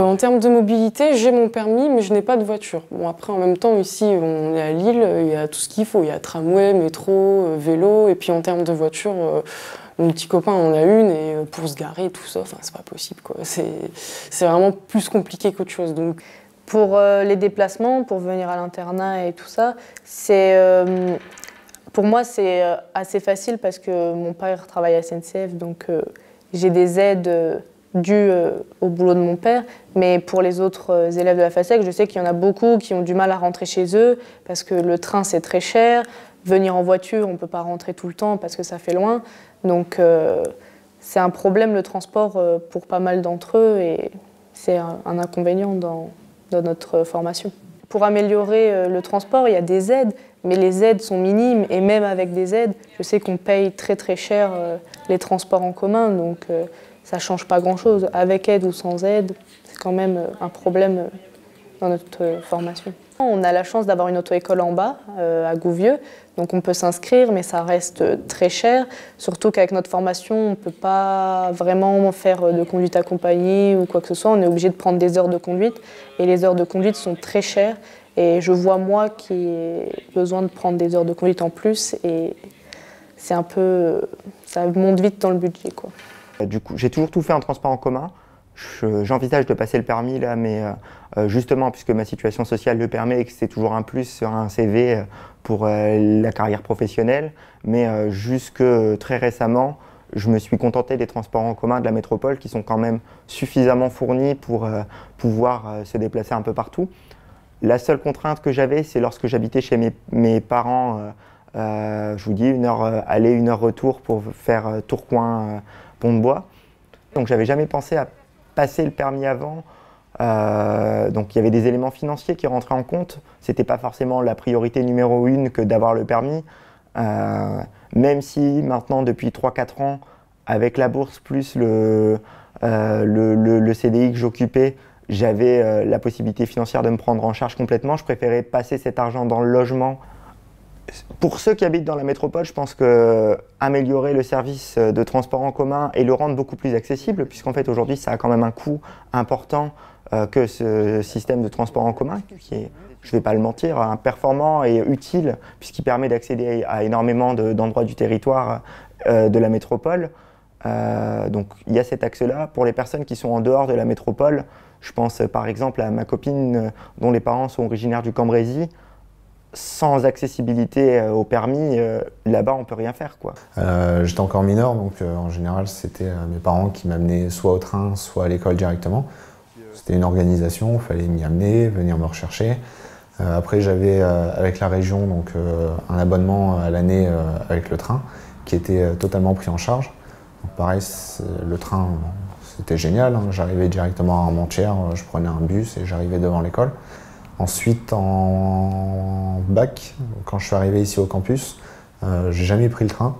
En termes de mobilité, j'ai mon permis, mais je n'ai pas de voiture. Bon, après, en même temps, ici, on est à Lille, il y a tout ce qu'il faut. Il y a tramway, métro, vélo, et puis en termes de voiture, mon petit copain en a une, et pour se garer, tout ça, enfin, c'est pas possible, quoi. C'est vraiment plus compliqué qu'autre chose. Donc. Pour les déplacements, pour venir à l'internat et tout ça, pour moi, c'est assez facile parce que mon père travaille à SNCF, donc j'ai des aides dues au boulot de mon père. Mais pour les autres élèves de la FASEC, je sais qu'il y en a beaucoup qui ont du mal à rentrer chez eux parce que le train, c'est très cher. Venir en voiture, on ne peut pas rentrer tout le temps parce que ça fait loin. Donc c'est un problème, le transport, pour pas mal d'entre eux, et c'est un inconvénient dans notre formation. Pour améliorer le transport, il y a des aides, mais les aides sont minimes, et même avec des aides, je sais qu'on paye très très cher les transports en commun, donc ça ne change pas grand-chose. Avec aide ou sans aide, c'est quand même un problème dans notre formation. On a la chance d'avoir une auto-école en bas, à Gouvieux, donc on peut s'inscrire, mais ça reste très cher, surtout qu'avec notre formation, on ne peut pas vraiment faire de conduite accompagnée ou quoi que ce soit, on est obligé de prendre des heures de conduite, et les heures de conduite sont très chères, et je vois moi qui ai besoin de prendre des heures de conduite en plus, et c'est un peu, ça monte vite dans le budget, quoi. Du coup, j'ai toujours tout fait en transport en commun. J'envisage de passer le permis là, mais justement, puisque ma situation sociale le permet et que c'est toujours un plus sur un CV pour la carrière professionnelle, mais jusque très récemment, je me suis contenté des transports en commun de la métropole qui sont quand même suffisamment fournis pour pouvoir se déplacer un peu partout. La seule contrainte que j'avais, c'est lorsque j'habitais chez mes parents, je vous dis, 1 heure aller, 1 heure retour pour faire Tourcoing-Pont-de-Bois. Donc j'avais jamais pensé à passer le permis avant, donc il y avait des éléments financiers qui rentraient en compte. C'était pas forcément la priorité numéro 1 que d'avoir le permis, même si maintenant depuis 3-4 ans, avec la bourse plus le CDI que j'occupais, j'avais la possibilité financière de me prendre en charge complètement. Je préférais passer cet argent dans le logement. Pour ceux qui habitent dans la métropole, je pense qu'améliorer le service de transport en commun et le rendre beaucoup plus accessible, puisqu'en fait aujourd'hui ça a quand même un coût important que ce système de transport en commun, qui est, je ne vais pas le mentir, performant et utile, puisqu'il permet d'accéder à énormément d'endroits du territoire de la métropole. Donc il y a cet axe-là. Pour les personnes qui sont en dehors de la métropole, je pense par exemple à ma copine dont les parents sont originaires du Cambrésis. Sans accessibilité au permis, là-bas on peut rien faire, quoi. J'étais encore mineur, donc en général c'était mes parents qui m'amenaient soit au train, soit à l'école directement. C'était une organisation, il fallait m'y amener, venir me rechercher. Après j'avais avec la région donc, un abonnement à l'année avec le train qui était totalement pris en charge. Donc, pareil, le train c'était génial, hein. J'arrivais directement à Armentières, je prenais un bus et j'arrivais devant l'école. Ensuite, en bac, quand je suis arrivé ici au campus, j'ai jamais pris le train.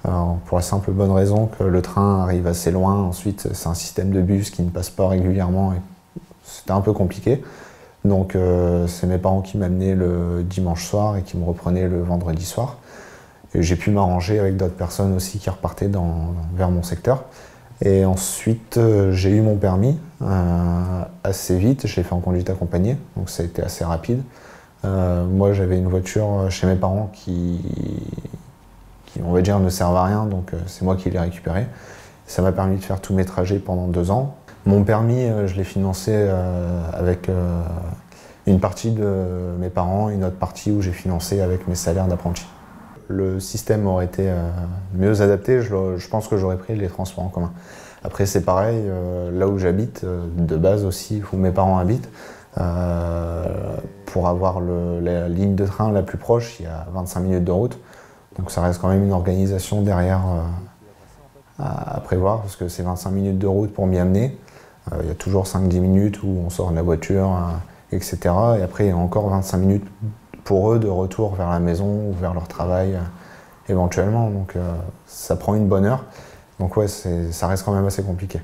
Alors, pour la simple bonne raison que le train arrive assez loin. Ensuite, c'est un système de bus qui ne passe pas régulièrement et c'était un peu compliqué. Donc, c'est mes parents qui m'amenaient le dimanche soir et qui me reprenaient le vendredi soir. Et j'ai pu m'arranger avec d'autres personnes aussi qui repartaient vers mon secteur. Et ensuite, j'ai eu mon permis assez vite. Je l'ai fait en conduite accompagnée, donc ça a été assez rapide. Moi, j'avais une voiture chez mes parents qui, on va dire, ne servent à rien, donc c'est moi qui l'ai récupérée. Ça m'a permis de faire tous mes trajets pendant 2 ans. Mon permis, je l'ai financé avec une partie de mes parents, une autre partie où j'ai financé avec mes salaires d'apprenti. Le système aurait été mieux adapté, je pense que j'aurais pris les transports en commun. Après c'est pareil, là où j'habite, de base aussi, où mes parents habitent, pour avoir la ligne de train la plus proche, il y a 25 minutes de route. Donc ça reste quand même une organisation derrière à prévoir, parce que c'est 25 minutes de route pour m'y amener. Il y a toujours 5-10 minutes où on sort de la voiture, etc. Et après il y a encore 25 minutes pour eux de retour vers la maison ou vers leur travail éventuellement, donc ça prend une bonne heure. Donc ouais, ça reste quand même assez compliqué.